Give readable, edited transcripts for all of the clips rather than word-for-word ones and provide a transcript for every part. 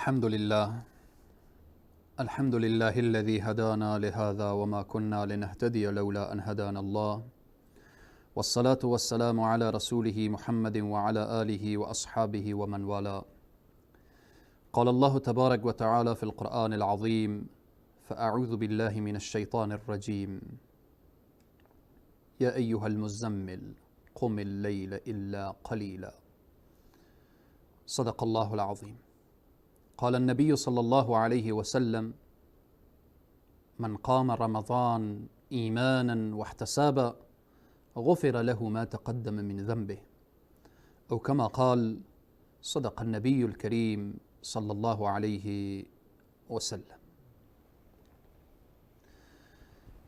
الحمد لله الذي هدانا لهذا وما كنا لنهتدي لولا أن هدانا الله، والصلاة والسلام على رسوله محمد وعلى آله وأصحابه ومن والاه. قال الله تبارك وتعالى في القرآن العظيم: فأعوذ بالله من الشيطان الرجيم. يا أيها المزمل قم الليل إلا قليلا. صدق الله العظيم. قال النبي صلى الله عليه وسلم: من قام رمضان إيمانا واحتسابا غفر له ما تقدم من ذنبه، أو كما قال صدق النبي الكريم صلى الله عليه وسلم.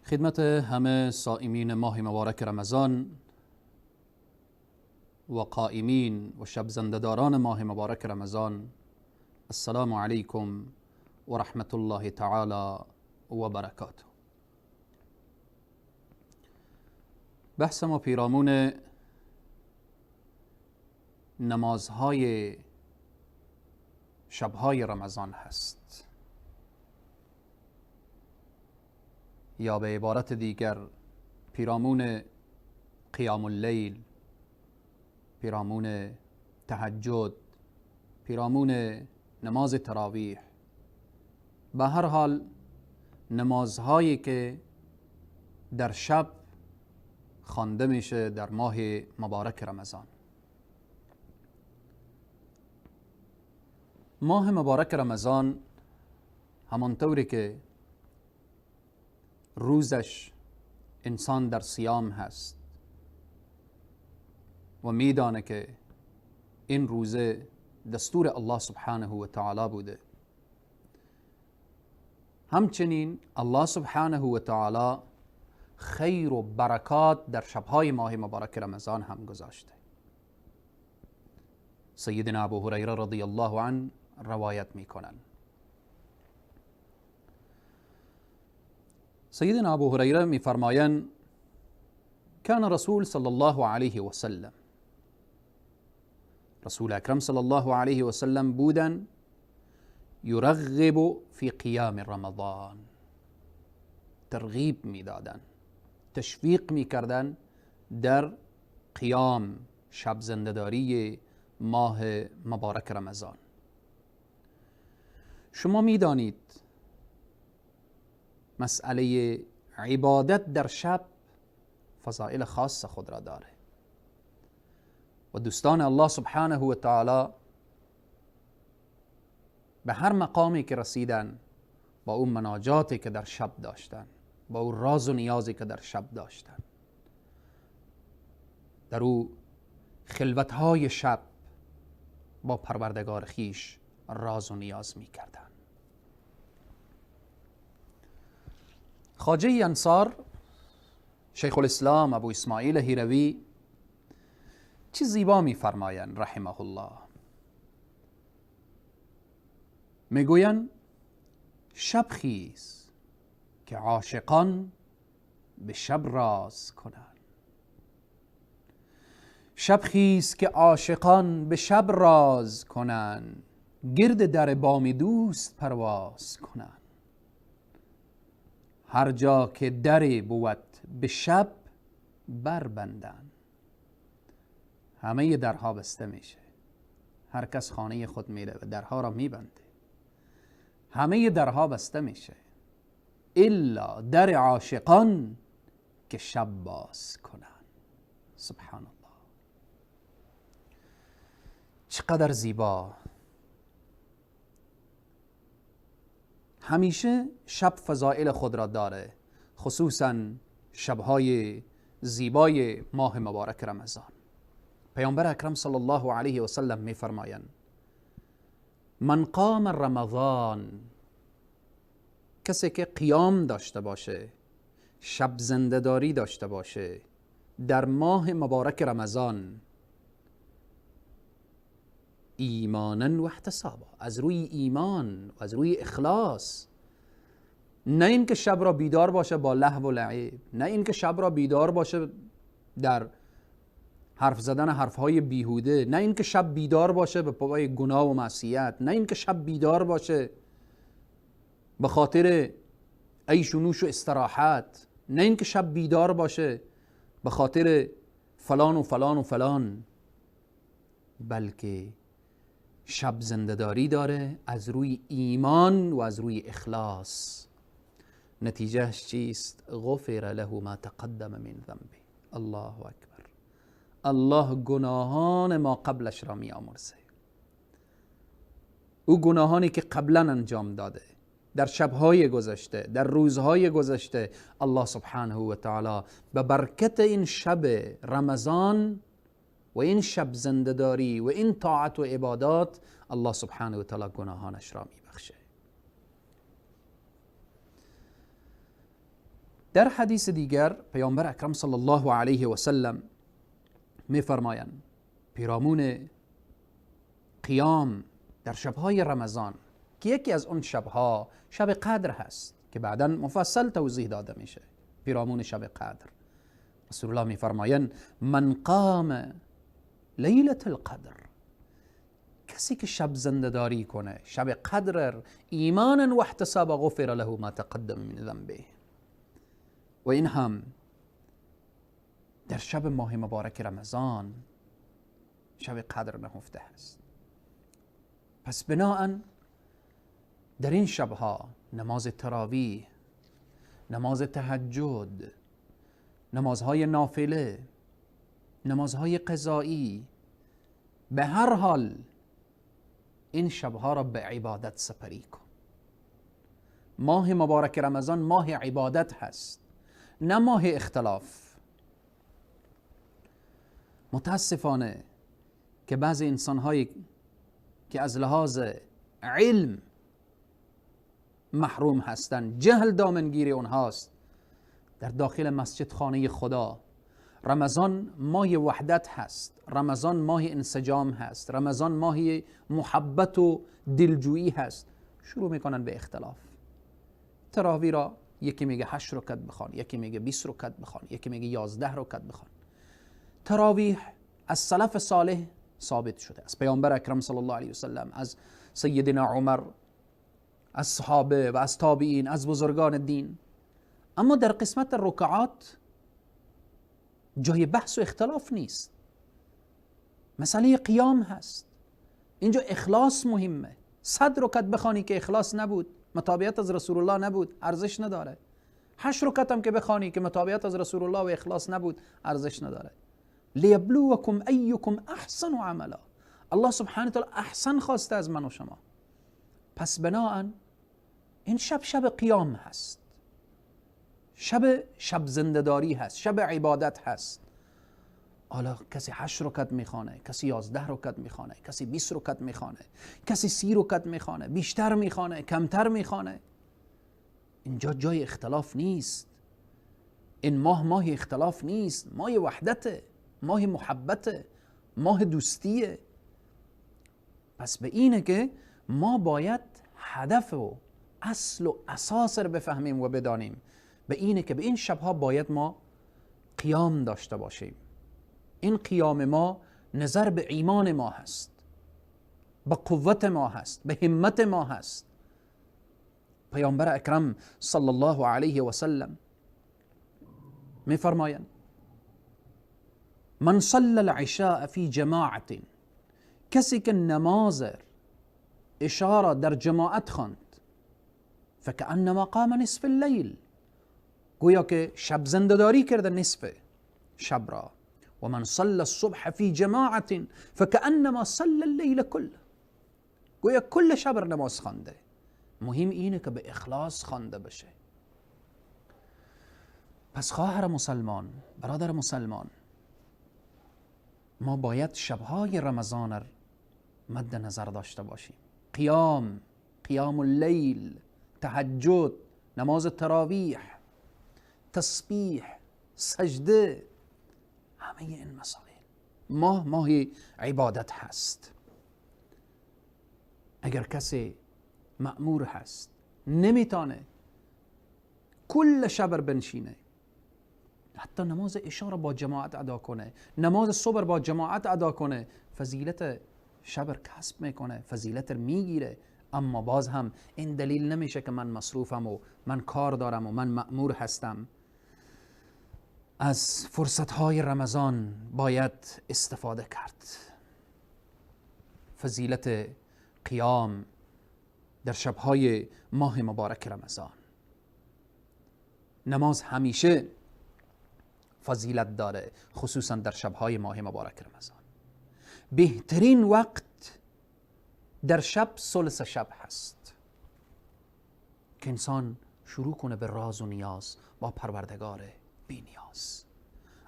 خدمت همه صائمین ماه مبارک رمضان و قائمین و شب زنده‌داران ماه مبارک رمضان، السلام علیکم و رحمت الله تعالی و برکاته. بحث ما پیرامون نمازهای شبهای رمضان هست، یا به عبارت دیگر پیرامون قیام اللیل، پیرامون تهجد، پیرامون نماز تراویح، به هر حال نمازهایی که در شب خوانده میشه در ماه مبارک رمضان. ماه مبارک رمضان همانطوری که روزش انسان در صیام هست و میدانه که این روزه دستور الله سبحانه و تعالی بوده، همچنین الله سبحانه و تعالی خیر و برکات در شبهای ماه مبارک رمضان هم گذاشته. سیدنا ابو هریره رضی الله عنه روایت میکنند. سیدنا ابو هریره میفرمایند: کان رسول صلی الله علیه و سلم، رسول اکرم صلی الله علیه و سلم بودن یرغب فی قیام رمضان، ترغیب میدادن، تشویق میکردن در قیام، شب زنده‌داری ماه مبارک رمضان. شما میدانید مسئله عبادت در شب فضائل خاص خود را داره و دوستان الله سبحانه و تعالی به هر مقامی که رسیدن، با اون مناجاتی که در شب داشتن، با اون راز و نیازی که در شب داشتن، در او خلوتهای شب با پروردگار خیش راز و نیاز می کردن. خواجه انصار شیخ الاسلام ابو اسماعیل هیروی چه زیبا می فرمایند رحمه الله. میگویند: شب خیز که عاشقان به شب راز کنند. شب خیز که عاشقان به شب راز کنند، گرد در بام دوست پرواز کنند. هر جا که دری بود به شب بربندند. همه درها بسته میشه، هر کس خانه خود میره و درها را میبنده، همه درها بسته میشه الا در عاشقان که شب باز کنند. سبحان الله، چقدر زیبا. همیشه شب فضائل خود را داره، خصوصا شبهای زیبای ماه مبارک رمضان. پیامبر اکرم صلی الله علیه و سلم می فرمایند: من قام رمضان، کسی که قیام داشته باشه، شب زنده‌داری داشته باشه در ماه مبارک رمضان، ایمانا و احتسابا، از روی ایمان و از روی اخلاص، نه اینکه شب را بیدار باشه با لهو و لعب، نه اینکه شب را بیدار باشه در حرف زدن حرفهای بیهوده، نه اینکه شب بیدار باشه به پای گناه و معصیت، نه اینکه شب بیدار باشه به خاطر عیش و نوش و استراحت، نه اینکه شب بیدار باشه به خاطر فلان و فلان و فلان، بلکه شب زنده‌داری داره از روی ایمان و از روی اخلاص. نتیجهش چیست؟ غفر له ما تقدم من ذنبه. الله اکبر. الله گناهان ما قبلش را می آمرزه. او گناهانی که قبلا انجام داده در شبهای گذشته، در روزهای گذشته، الله سبحانه و تعالی به برکت این شب رمضان و این شب زنده‌داری و این طاعت و عبادات، الله سبحانه و تعالی گناهانش را میبخشه. در حدیث دیگر پیامبر اکرم صلی الله علیه و سلم میفرمایند پیرامون قیام در شبهای رمضان که یکی از اون شبها شب قدر هست که بعدا مفصل توضیح داده میشه، پیرامون شب قدر رسول الله میفرمایند من قام لیلة القدر، کسی که شب زنده‌داری کنه شب قدر ایمانا و احتسابا غفر له ما تقدم من ذنبه. و این هم در شب ماه مبارک رمضان شب قدر نهفته است. پس بناهن در این شبها نماز تراویح، نماز تهجد، نمازهای نافله، نمازهای قضایی، به هر حال این شبها را به عبادت سپری کن. ماه مبارک رمضان ماه عبادت هست، نه ماه اختلاف. متاسفانه که بعضی انسانهایی که از لحاظ علم محروم هستند، جهل دامنگیر اونهاست، در داخل مسجد خانه خدا رمضان ماه وحدت هست، رمضان ماه انسجام هست، رمضان ماه محبت و دلجویی هست، شروع میکنن به اختلاف. تراویح را یکی میگه 8 رکعت بخوان، یکی میگه 20 رکعت بخوان، یکی میگه 11 رکعت بخوان. تراویح از سلف صالح ثابت شده، از پیامبر اکرم صلی الله علیه و سلم، از سیدنا عمر، از صحابه و از تابعین، از بزرگان دین. اما در قسمت رکعات جای بحث و اختلاف نیست. مسئله قیام هست، اینجا اخلاص مهمه. 100 رکعت بخوانی که اخلاص نبود، متابعت از رسول الله نبود، ارزش نداره. 8 رکعت هم که بخوانی که متابعت از رسول الله و اخلاص نبود، ارزش نداره. لیبلوکم ایکم احسن عملا. الله سبحانه و تعالی احسن خواسته از من و شما. پس بناهن این شب قیام هست، شب زنده‌داری هست، شب عبادت هست. حالا کسی 8 رکعت میخوانه، کسی 11 رکعت میخوانه، کسی 20 رکعت میخوانه، کسی 30 رکعت میخوانه، بیشتر میخوانه، کمتر میخوانه. اینجا جای اختلاف نیست. این ماه اختلاف نیست، ماه وحدته، ماه محبته، ماه دوستیه. پس به اینه که ما باید هدف و اصل و اساس رو بفهمیم و بدانیم. به اینه که به این شبها باید ما قیام داشته باشیم. این قیام ما نظر به ایمان ما هست، به قوت ما هست، به همت ما هست. پیامبر اکرم صلی الله علیه و سلم میفرمایند من صلی العشاء فی جماعت، کسی که نماز عشاء در جماعت خواند، فکأنما قام نصف اللیل، گویا که شب زنده‌داری کرده نصف شب را. و من صلی الصبح فی جماعت فکأنما صلی اللیل کله، گویا کل شب نماز خوانده. مهم اینه که به اخلاص خوانده بشه. پس خواهر مسلمان، برادر مسلمان، ما باید شبهای رمضان را مد نظر داشته باشیم. قیام اللیل، تهجد، نماز تراویح، تسبیح، سجده، همه این مسائل. ماه عبادت هست. اگر کسی مأمور هست نمیتونه کل شب بنشینه، حتی نماز عشا را با جماعت ادا کنه، نماز صبح با جماعت ادا کنه، فضیلت شب کسب میکنه، فضیلت میگیره. اما باز هم این دلیل نمیشه که من مصروفم و من کار دارم و من مأمور هستم. از فرصتهای رمضان باید استفاده کرد. فضیلت قیام در شبهای ماه مبارک رمضان. نماز همیشه فضیلت داره، خصوصا در شبهای ماه مبارک رمضان. بهترین وقت در شب ثلث شب هست که انسان شروع کنه به راز و نیاز با پروردگار بی نیاز.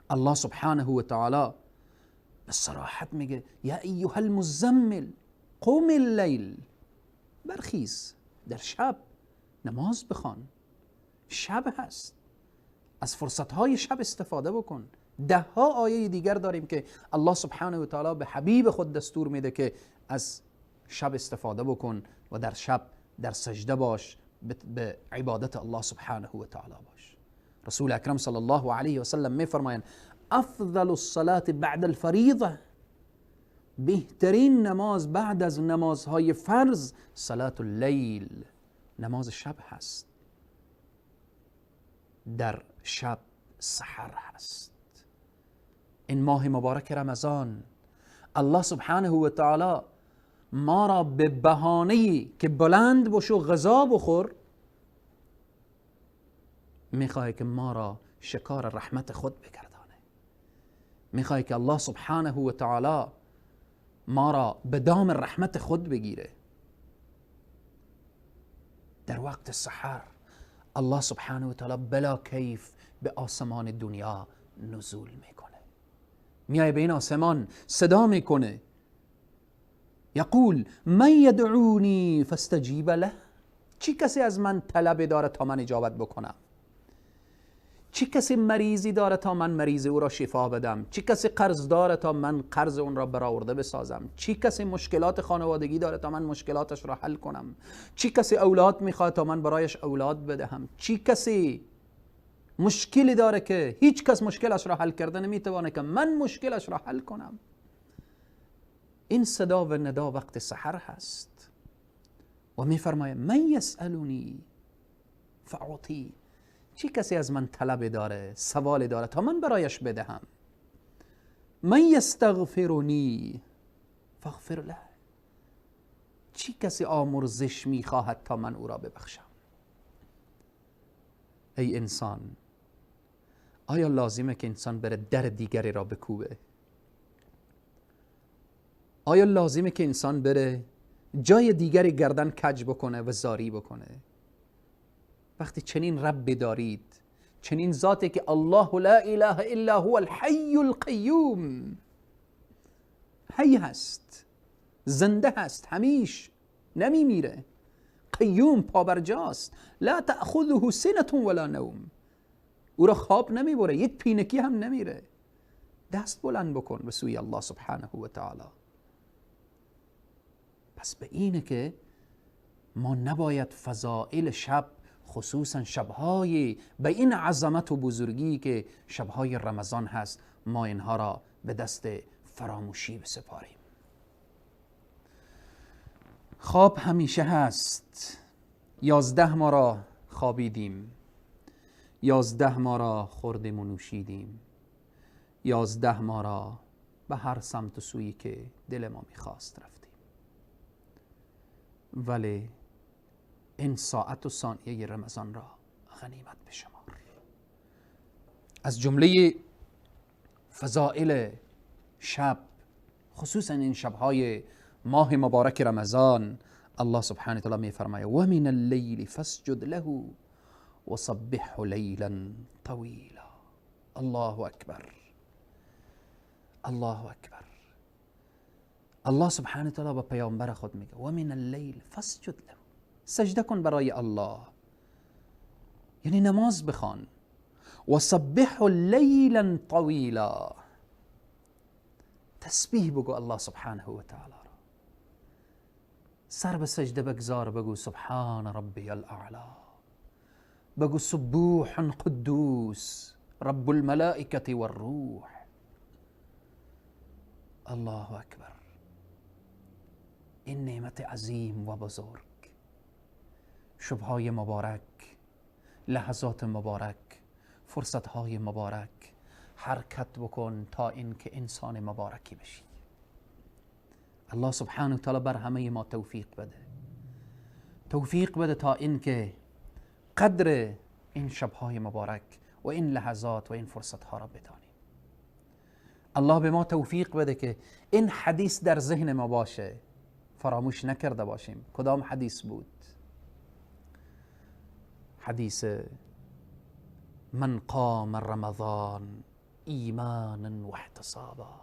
الله سبحانه و تعالی به صراحت میگه یا ایها المزمل قم اللیل، برخیز در شب نماز بخوان. شب هست، از فرصتهای شب استفاده بکن. ده ها آیه دیگر داریم که الله سبحانه و تعالی به حبیب خود دستور میده که از شب استفاده بکن و در شب در سجده باش، به عبادت الله سبحانه و تعالی باش. رسول اکرم صلی الله علیه و سلم میفرمایند افضل الصلاة بعد الفریضه، بهترین نماز بعد از نمازهای فرض صلاة اللیل، نماز شب هست. در شب سحر هست. این ماه مبارک رمضان الله سبحانه و تعالی ما را به بهانه‌ای که بلند باش و غذا بخور میخواه که ما را شکار رحمت خود بگردانه. میخواه که الله سبحانه و تعالی ما را به دام رحمت خود بگیره. در وقت سحر الله سبحانه و تعالی بلا کیف به آسمان دنیا نزول میکنه، میای به این آسمان صدا میکنه یقول من یدعونی فاستجیب له، چی کسی از من طلب داره تا من اجابت بکنم؟ چی کسی مریضی داره تا من مریض او را شفا بدم؟ چی کسی قرض داره تا من قرض اون را برآورده بسازم؟ چی کسی مشکلات خانوادگی داره تا من مشکلاتش را حل کنم؟ چی کسی اولاد میخواد تا من برایش اولاد بدهم؟ چی کسی مشکلی داره که هیچ کس مشکلش را حل کرده نمیتوانه که من مشکلش را حل کنم؟ این صدا و ندا وقت سحر هست و میفرماید من یسألونی فاعطی، چی کسی از من طلب داره، سوال داره تا من برایش بدهم؟ من یستغفرنی فاغفر له، چی کسی آمرزش میخواهد تا من او را ببخشم؟ ای انسان، آیا لازمه که انسان بره در دیگری را بکوبه؟ آیا لازمه که انسان بره جای دیگری گردن کج بکنه و زاری بکنه؟ وقتی چنین رب دارید، چنین ذاتی که الله لا اله الا هو الحی القیوم، حی هست، زنده هست، همیش نمیمیره، قیوم پابرجاست، لا تأخذه سنة ولا نوم، او را خواب نمیبره، یک پینکی هم نمیره. دست بلند بکن به سوی الله سبحانه و تعالی. پس به اینه که ما نباید فضائل شب، خصوصا شبهای به این عظمت و بزرگی که شبهای رمضان هست، ما اینها را به دست فراموشی بسپاریم. خواب همیشه هست. 11 ما را خوابیدیم، 11 ما را خوردیم و نوشیدیم، 11 ما را به هر سمت و سویی که دل ما میخواست رفتیم. ولی این ساعت و ثانیه رمضان را غنیمت بشمار. از جمله فضائل شب، خصوصا این شبهای ماه مبارک رمضان، الله سبحانه و تعالی می فرماید و من اللیل فاسجد له وصبحه لیلا طویلا. الله اکبر، الله اکبر. الله سبحانه و تعالی با پیامبر خود میگه و من اللیل فاسجد له، سجده کن برای الله، یعنی نماز بخوان. و صبحه لیلا طویلا، تسبیح بگو الله سبحانه و تعالی را، سر به سجده بگذار، بگو سبحان ربی الاعلا، بگو سبوح قدوس رب الملائکة والروح. الله اکبر. این نعمت عظیم و بزرگ، شبهای مبارک، لحظات مبارک، فرصتهای مبارک، حرکت بکن تا اینکه انسان مبارکی بشی. الله سبحانه و تعالی بر همه ما توفیق بده، توفیق بده تا اینکه قدر این شبهای مبارک و این لحظات و این فرصتها را بدانیم. الله به ما توفیق بده که این حدیث در ذهن ما باشه، فراموش نکرده باشیم. کدام حدیث بود؟ حدیث من قام رمضان ایمانا و احتسابا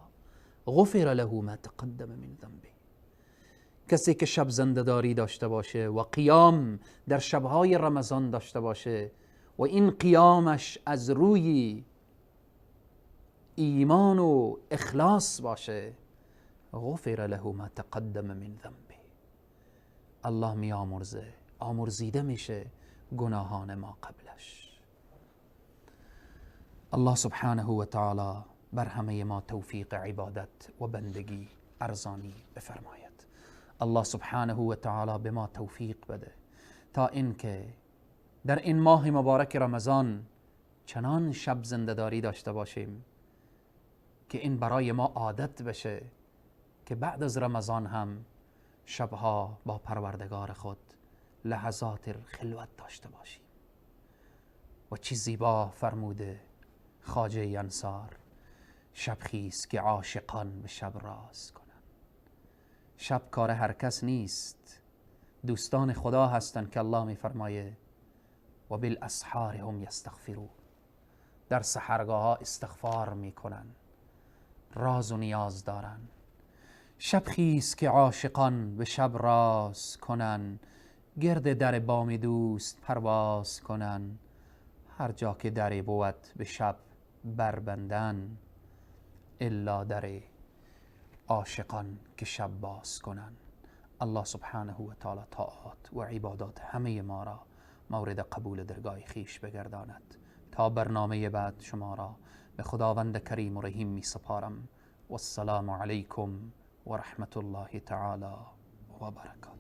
غفر له ما تقدم من ذنبه. کسی که شب زنده‌داری داشته باشه و قیام در شبهای رمضان داشته باشه و این قیامش از روی ایمان و اخلاص باشه، غفر له ما تقدم من ذنبه. الله می آمرزه، آمرزیده میشه گناهان ما قبلش. الله سبحانه و تعالی بر همه ما توفیق عبادت و بندگی ارزانی بفرماید. الله سبحانه و تعالی به ما توفیق بده تا اینکه در این ماه مبارک رمضان چنان شب زنده‌داری داشته باشیم که این برای ما عادت بشه که بعد از رمضان هم شبها با پروردگار خود لحظات خلوت داشته باشیم. و چی زیبا فرموده خواجه انصار: شب خیز که عاشقان به شب راز کنن. شب کار هر کس نیست، دوستان خدا هستند که الله میفرمایه و بالاسحار هم یستغفرون، در سحرگاه ها استغفار میکنن، راز و نیاز دارن. شب خیز که عاشقان به شب راز کنن، گرد در بام دوست پرواز کنن. هر جا که دری بود به شب بربندن، الا در عاشقان که شب باز کنن. الله سبحانه و تعالی طاعات و عبادات همه ما را مورد قبول درگاه خیش بگرداند. تا برنامه بعد شما را به خداوند کریم و رحیم می سپارم. والسلام علیکم و رحمت الله تعالی و برکاته.